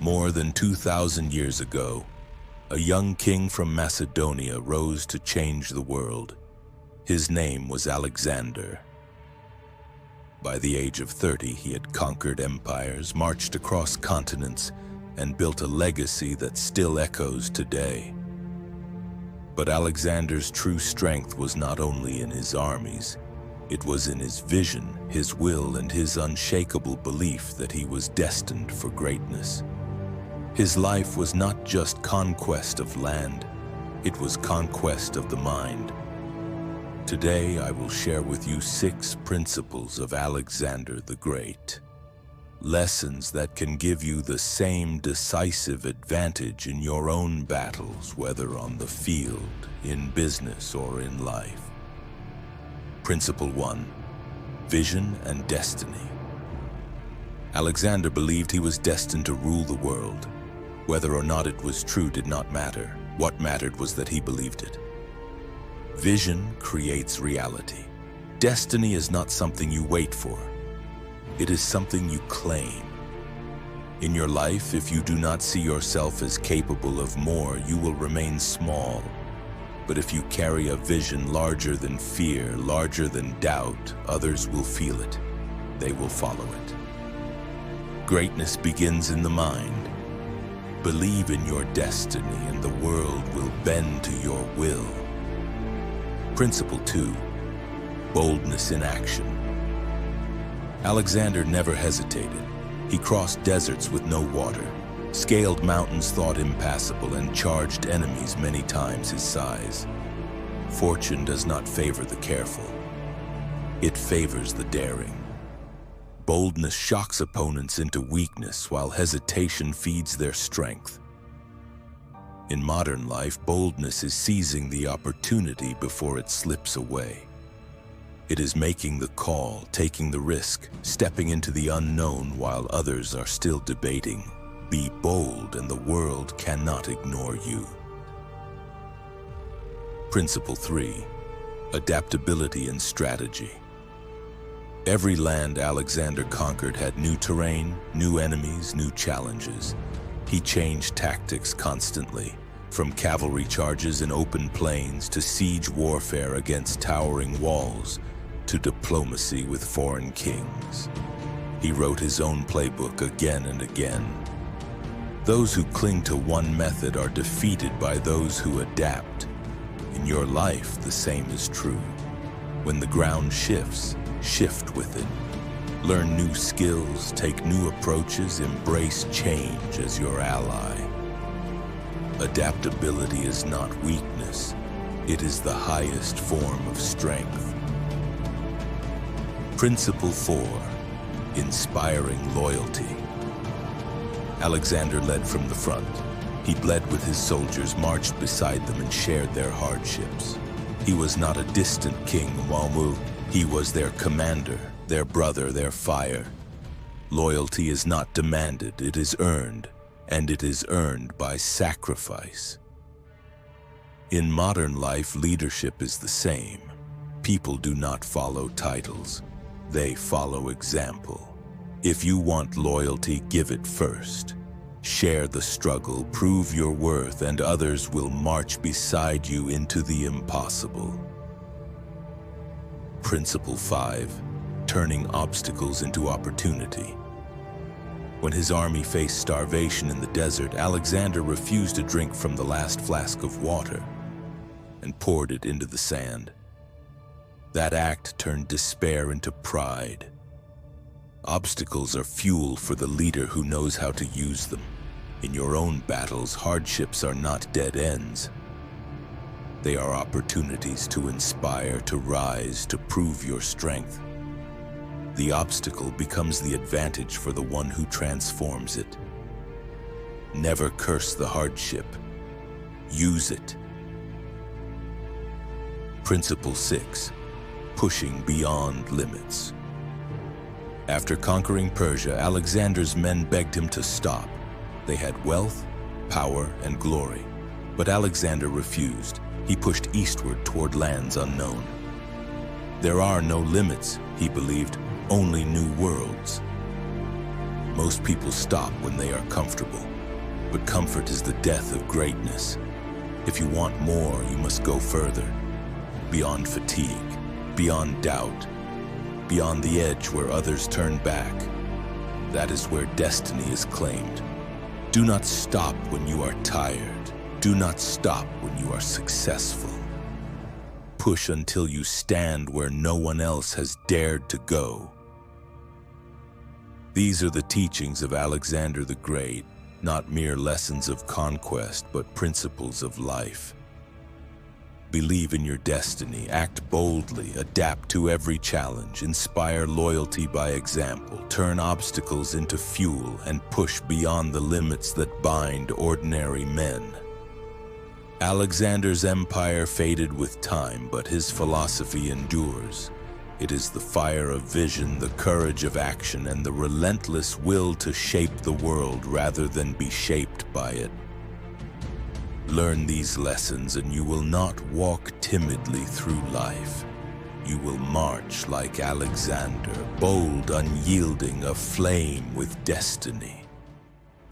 More than 2,000 years ago, a young king from Macedonia rose to change the world. His name was Alexander. By the age of 30, he had conquered empires, marched across continents, and built a legacy that still echoes today. But Alexander's true strength was not only in his armies. It was in his vision, his will, and his unshakable belief that he was destined for greatness. His life was not just conquest of land, it was conquest of the mind. Today, I will share with you 6 principles of Alexander the Great. Lessons that can give you the same decisive advantage in your own battles, whether on the field, in business, or in life. Principle 1. Vision and destiny. Alexander believed he was destined to rule the world. Whether or not it was true did not matter. What mattered was that he believed it. Vision creates reality. Destiny is not something you wait for. It is something you claim. In your life, if you do not see yourself as capable of more, you will remain small. But if you carry a vision larger than fear, larger than doubt, others will feel it. They will follow it. Greatness begins in the mind. Believe in your destiny and the world will bend to your will. Principle 2. Boldness in action. Alexander never hesitated. He crossed deserts with no water, scaled mountains thought impassable, and charged enemies many times his size. Fortune does not favor the careful. It favors the daring. Boldness shocks opponents into weakness, while hesitation feeds their strength. In modern life, boldness is seizing the opportunity before it slips away. It is making the call, taking the risk, stepping into the unknown while others are still debating. Be bold and the world cannot ignore you. Principle 3. Adaptability and strategy. Every land Alexander conquered had new terrain, new enemies, new challenges. He changed tactics constantly, from cavalry charges in open plains to siege warfare against towering walls to diplomacy with foreign kings. He wrote his own playbook again and again. Those who cling to one method are defeated by those who adapt. In your life, the same is true. When the ground shifts, shift with it. Learn new skills, take new approaches, embrace change as your ally. Adaptability is not weakness. It is the highest form of strength. Principle 4. Inspiring loyalty. Alexander led from the front. He bled with his soldiers, marched beside them, and shared their hardships. He was not a distant king, Wamu. He was their commander, their brother, their fire. Loyalty is not demanded, it is earned, and it is earned by sacrifice. In modern life, leadership is the same. People do not follow titles, they follow example. If you want loyalty, give it first. Share the struggle, prove your worth, and others will march beside you into the impossible. Principle 5. Turning obstacles into opportunity. When his army faced starvation in the desert, Alexander refused to drink from the last flask of water and poured it into the sand. That act turned despair into pride. Obstacles are fuel for the leader who knows how to use them. In your own battles, hardships are not dead ends. They are opportunities to inspire, to rise, to prove your strength. The obstacle becomes the advantage for the one who transforms it. Never curse the hardship. Use it. Principle 6. Pushing beyond limits. After conquering Persia, Alexander's men begged him to stop. They had wealth, power, and glory. But Alexander refused. He pushed eastward toward lands unknown. There are no limits, he believed, only new worlds. Most people stop when they are comfortable. But comfort is the death of greatness. If you want more, you must go further. Beyond fatigue, beyond doubt, beyond the edge where others turn back. That is where destiny is claimed. Do not stop when you are tired. Do not stop when you are successful. Push until you stand where no one else has dared to go. These are the teachings of Alexander the Great, not mere lessons of conquest, but principles of life. Believe in your destiny, act boldly, adapt to every challenge, inspire loyalty by example, turn obstacles into fuel, and push beyond the limits that bind ordinary men. Alexander's empire faded with time, but his philosophy endures. It is the fire of vision, the courage of action, and the relentless will to shape the world rather than be shaped by it. Learn these lessons and you will not walk timidly through life. You will march like Alexander, bold, unyielding, aflame with destiny.